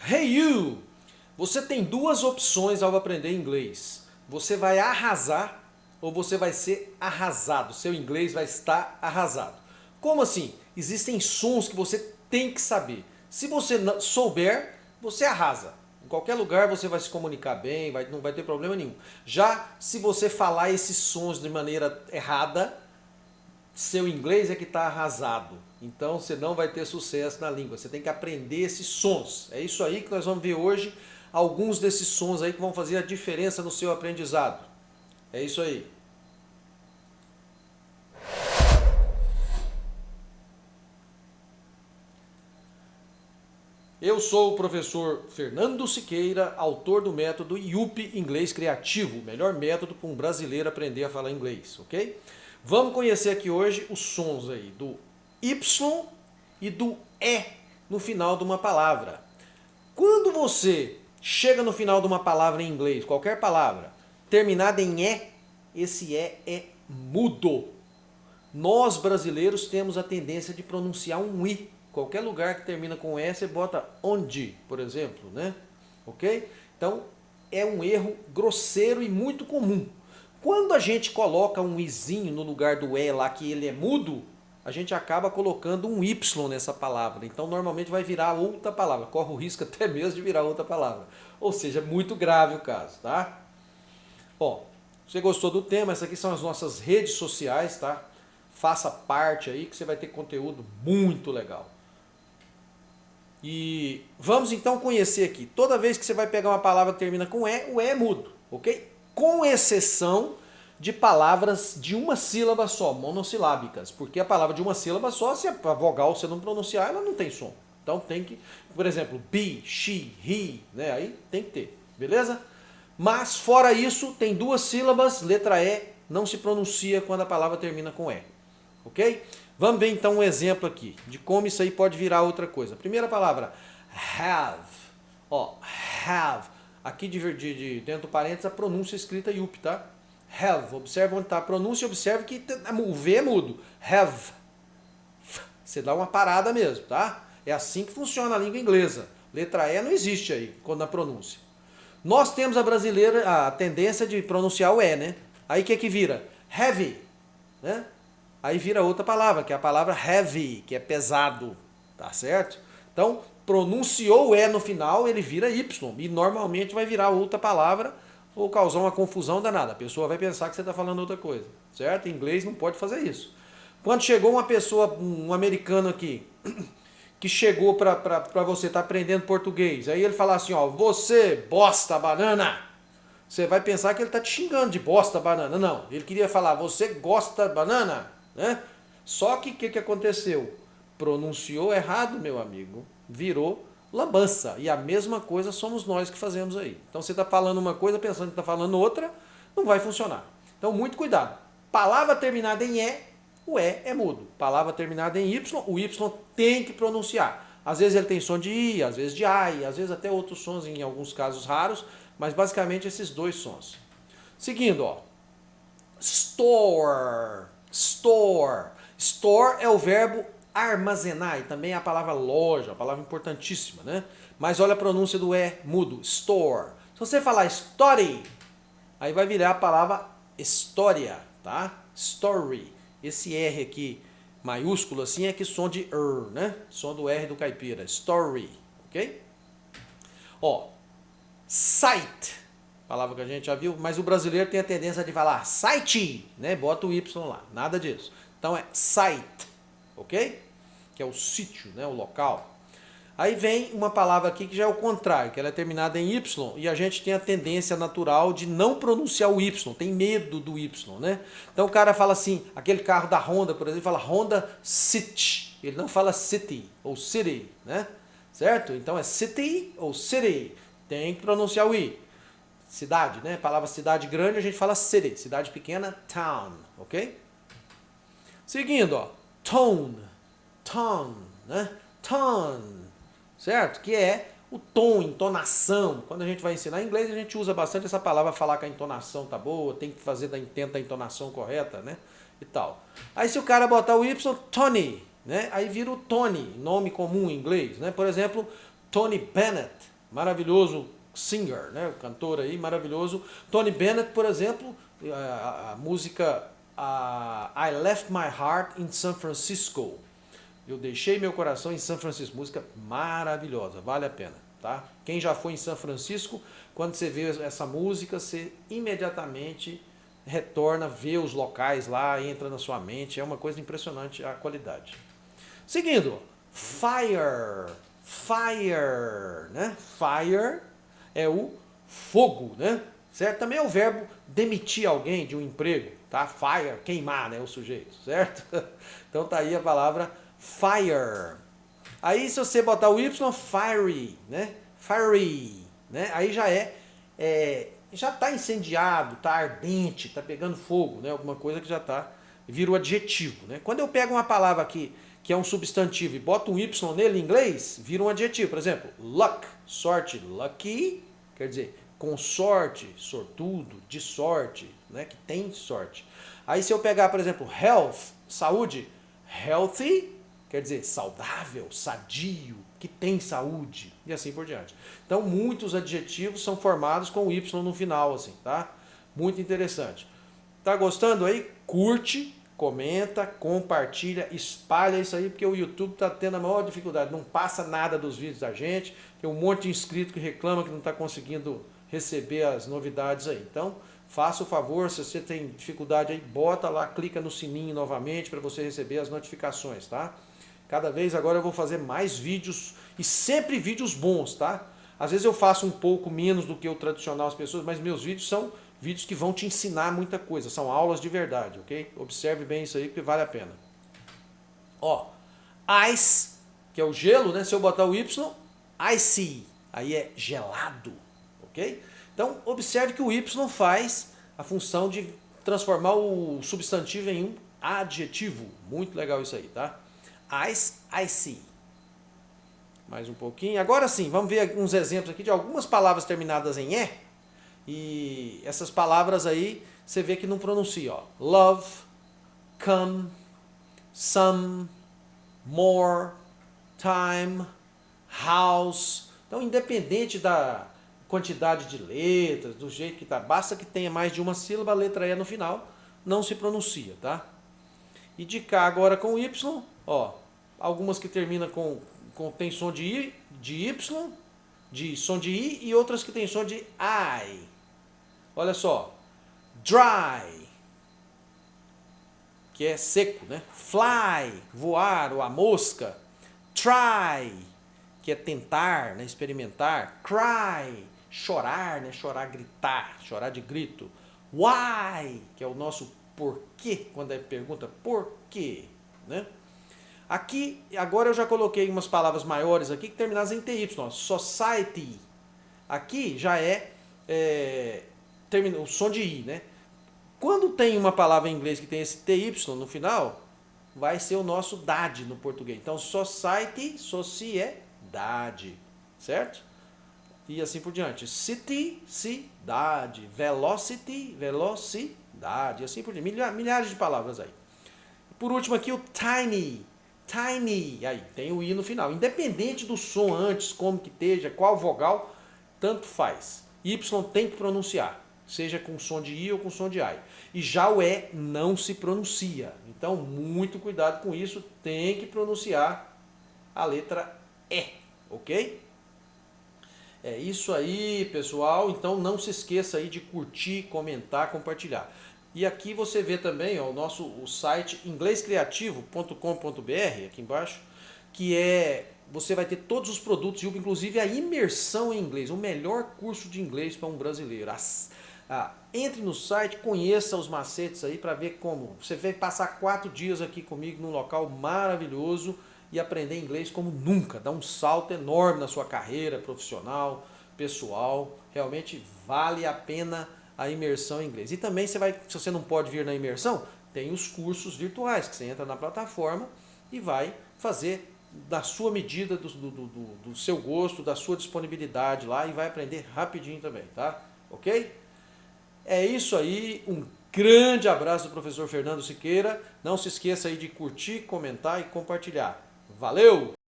Hey you! Você tem duas opções ao aprender inglês. Você vai arrasar ou você vai ser arrasado. Seu inglês vai estar arrasado. Como assim? Existem sons que você tem que saber. Se você não souber, você arrasa. Em qualquer lugar você vai se comunicar bem, não vai ter problema nenhum. Já se você falar esses sons de maneira errada, seu inglês é que está arrasado. Então você não vai ter sucesso na língua. Você tem que aprender esses sons. É isso aí que nós vamos ver hoje. Alguns desses sons aí que vão fazer a diferença no seu aprendizado. É isso aí. Eu sou o professor Fernando Siqueira, autor do método IUP Inglês Criativo, o melhor método para um brasileiro aprender a falar inglês, ok? Vamos conhecer aqui hoje os sons aí do Y e do E no final de uma palavra. Quando você chega no final de uma palavra em inglês, qualquer palavra, terminada em E, esse E é mudo. Nós brasileiros temos a tendência de pronunciar um I. Qualquer lugar que termina com E, você bota onde, por exemplo, né? Ok? Então, é um erro grosseiro e muito comum. Quando a gente coloca um izinho no lugar do E lá, que ele é mudo, a gente acaba colocando um Y nessa palavra. Então, normalmente vai virar outra palavra. Corre o risco até mesmo de virar outra palavra. Ou seja, é muito grave o caso, tá? Ó, você gostou do tema? Essas aqui são as nossas redes sociais, tá? Faça parte aí que você vai ter conteúdo muito legal. E vamos então conhecer aqui. Toda vez que você vai pegar uma palavra que termina com E, o E é mudo, ok? Com exceção de palavras de uma sílaba só, monossilábicas. Porque a palavra de uma sílaba só, se a vogal você não pronunciar, ela não tem som. Então tem que, por exemplo, be, she, he, né? Aí tem que ter, beleza? Mas fora isso, tem duas sílabas, letra E, não se pronuncia quando a palavra termina com E. Ok? Vamos ver então um exemplo aqui de como isso aí pode virar outra coisa. Primeira palavra, have. Ó, have. Aqui dentro do parênteses a pronúncia escrita yup, tá? Have. Observe onde está a pronúncia e observe que o V é mudo. Have. Você dá uma parada mesmo, tá? É assim que funciona a língua inglesa. Letra E não existe aí, quando na pronúncia. Nós temos a brasileira a tendência de pronunciar o E, né? Aí o que vira? Heavy, né? Aí vira outra palavra, que é a palavra heavy, que é pesado, tá certo? Então, pronunciou o E no final, ele vira Y, e normalmente vai virar outra palavra ou causar uma confusão danada. A pessoa vai pensar que você está falando outra coisa, certo? Em inglês não pode fazer isso. Quando chegou uma pessoa, um americano aqui, que chegou para você, está aprendendo português, aí ele fala assim, ó, você, bosta, banana, você vai pensar que ele está te xingando de bosta, banana. Não, ele queria falar, você gosta de banana, né? Só que o que aconteceu? Pronunciou errado, meu amigo, virou lambança. E a mesma coisa somos nós que fazemos aí. Então você está falando uma coisa pensando que está falando outra, não vai funcionar. Então muito cuidado. Palavra terminada em E, o E é mudo. Palavra terminada em Y, o Y tem que pronunciar. Às vezes ele tem som de I, às vezes de AI, às vezes até outros sons em alguns casos raros, mas basicamente esses dois sons. Seguindo, ó. Store. Store. Store é o verbo armazenar e também é a palavra loja, a palavra importantíssima, né? Mas olha a pronúncia do E mudo. Store. Se você falar story, aí vai virar a palavra história, tá? Story. Esse R aqui maiúsculo assim é que som de né? Som do R do caipira. Story, ok? Ó, site, palavra que a gente já viu, mas o brasileiro tem a tendência de falar site, né? Bota o Y lá, nada disso. Então é site, ok? Que é o sítio, né? O local. Aí vem uma palavra aqui que já é o contrário, que ela é terminada em Y e a gente tem a tendência natural de não pronunciar o Y, tem medo do Y, né? Então o cara fala assim, aquele carro da Honda, por exemplo, fala Honda City, ele não fala City ou City, né? Certo? Então é City ou City, tem que pronunciar o I. Cidade, né? Palavra cidade grande a gente fala City, cidade pequena, Town, ok? Seguindo, ó, Tone, Tone, né? Tone. Certo? Que é o tom, entonação. Quando a gente vai ensinar inglês, a gente usa bastante essa palavra, falar que a entonação tá boa, tem que fazer tenta a entonação correta, né? E tal. Aí se o cara botar o Y, Tony, né? Aí vira o Tony, nome comum em inglês, né? Por exemplo, Tony Bennett, maravilhoso singer, né? O cantor aí, maravilhoso. Tony Bennett, por exemplo, a música I Left My Heart in San Francisco. Eu deixei meu coração em São Francisco. Música maravilhosa, vale a pena, tá? Quem já foi em São Francisco, quando você vê essa música, você imediatamente retorna, vê os locais lá, entra na sua mente. É uma coisa impressionante a qualidade. Seguindo, fire, fire, né? Fire é o fogo, né? Certo? Também é o verbo demitir alguém de um emprego, tá? Fire, queimar, né? O sujeito, certo? Então tá aí a palavra fire. Aí se você botar o Y, fiery, né? Fiery, né? Aí já tá incendiado, tá ardente, tá pegando fogo, né? Alguma coisa que já tá, vira o adjetivo, né? Quando eu pego uma palavra aqui que é um substantivo e boto um Y nele em inglês, vira um adjetivo. Por exemplo, luck, sorte, lucky, quer dizer, com sorte, sortudo, de sorte, né? Que tem sorte. Aí se eu pegar, por exemplo, health, saúde, healthy, quer dizer, saudável, sadio, que tem saúde, e assim por diante. Então, muitos adjetivos são formados com Y no final, assim, tá? Muito interessante. Tá gostando aí? Curte, comenta, compartilha, espalha isso aí, porque o YouTube tá tendo a maior dificuldade. Não passa nada dos vídeos da gente, tem um monte de inscrito que reclama que não está conseguindo receber as novidades aí. Então, faça o favor, se você tem dificuldade aí, bota lá, clica no sininho novamente para você receber as notificações, tá? Cada vez agora eu vou fazer mais vídeos e sempre vídeos bons, tá? Às vezes eu faço um pouco menos do que o tradicional as pessoas, mas meus vídeos são vídeos que vão te ensinar muita coisa, são aulas de verdade, ok? Observe bem isso aí que vale a pena. Ó, ice, que é o gelo, né? Se eu botar o Y, icy, aí é gelado, ok? Então observe que o Y faz a função de transformar o substantivo em um adjetivo. Muito legal isso aí, tá? Ice, icy. Mais um pouquinho. Agora sim, vamos ver uns exemplos aqui de algumas palavras terminadas em E. E essas palavras aí, você vê que não pronuncia. Ó. Love, come, some, more, time, house. Então, independente da quantidade de letras, do jeito que tá, basta que tenha mais de uma sílaba, a letra E no final, não se pronuncia, tá? E de cá agora com Y, ó, algumas que terminam tem som de I, de Y, de som de I e outras que tem som de I. Olha só, dry, que é seco, né? Fly, voar, ou a mosca. Try, que é tentar, né? Experimentar. Cry, chorar, né? Chorar, gritar, chorar de grito. Why, que é o nosso porquê, quando é pergunta por quê, né? Aqui, agora eu já coloquei umas palavras maiores aqui que terminadas em TY. Ó. Society. Aqui já o som de I, né? Quando tem uma palavra em inglês que tem esse TY no final, vai ser o nosso dade no português. Então, society, sociedade, certo? E assim por diante. City, cidade. Velocity, velocidade. E assim por diante. Milhares de palavras aí. Por último aqui o tiny. Tiny. Aí tem o I no final. Independente do som antes, como que esteja, qual vogal, tanto faz. Y tem que pronunciar. Seja com som de I ou com som de I. E já o E não se pronuncia. Então, muito cuidado com isso. Tem que pronunciar a letra E. Ok? É isso aí, pessoal. Então, não se esqueça aí de curtir, comentar, compartilhar. E aqui você vê também ó, o site inglescreativo.com.br, aqui embaixo, que você vai ter todos os produtos, inclusive a imersão em inglês, o melhor curso de inglês para um brasileiro. Entre no site, conheça os macetes aí para ver como. Você vai passar 4 dias aqui comigo num local maravilhoso e aprender inglês como nunca. Dá um salto enorme na sua carreira profissional, pessoal. Realmente vale a pena a imersão em inglês. E também se você não pode vir na imersão, tem os cursos virtuais, que você entra na plataforma e vai fazer da sua medida, do seu gosto, da sua disponibilidade lá e vai aprender rapidinho também, tá? Ok? É isso aí, um grande abraço do professor Fernando Siqueira. Não se esqueça aí de curtir, comentar e compartilhar. Valeu!